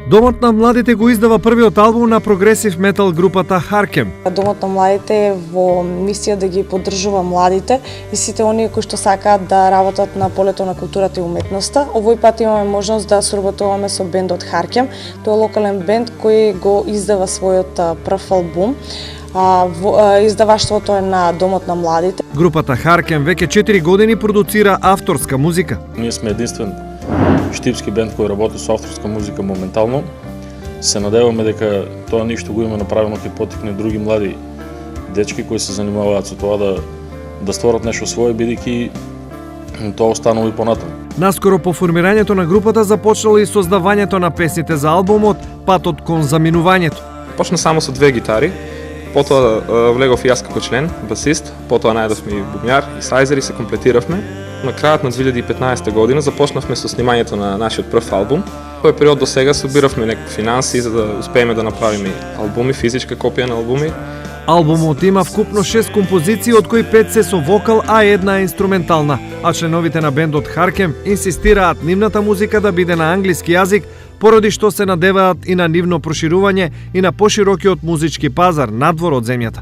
Домот на младите го издава првиот албум на прогресив метал групата Харкем. Домот на младите е во мисија да ги поддржува младите и сите оние кои што сакаат да работат на полето на културата и уметноста. Овој пат имаме можност да соработуваме со бендот Харкем. Тоа е локален бенд кој го издава својот прв албум. Издаваштвото е на Домот на младите. Групата Харкем веќе 4 години продуцира авторска музика. Ние сме единствен штипски бенд кој работи со авторска музика моментално. Се надеваме дека тоа ништо го има направено ќе поттикне други млади дечки кои се занимаваат со тоа да створат нешто свое, бидејќи тоа останува и понатаму. Наскоро по формирањето на групата започнало и создавањето на песните за албумот Патот кон заминувањето. Почна само со 2 гитари, потоа влегов и јас како член, басист, потоа најдов ми бубњар и сајзер и се комплетиравме. На крајот на 2015 година започнавме со снимањето на нашиот прв албум. Тој период до сега собиравме некои финанси за да успееме да направиме албуми, физичка копија на албуми. Албумот има вкупно 6 композиции, од кои 5 се со вокал, а една е инструментална. А членовите на бендот Харкем инсистираат нивната музика да биде на англиски јазик, поради што се надеваат и на нивно проширување и на поширокиот музички пазар надвор од земјата.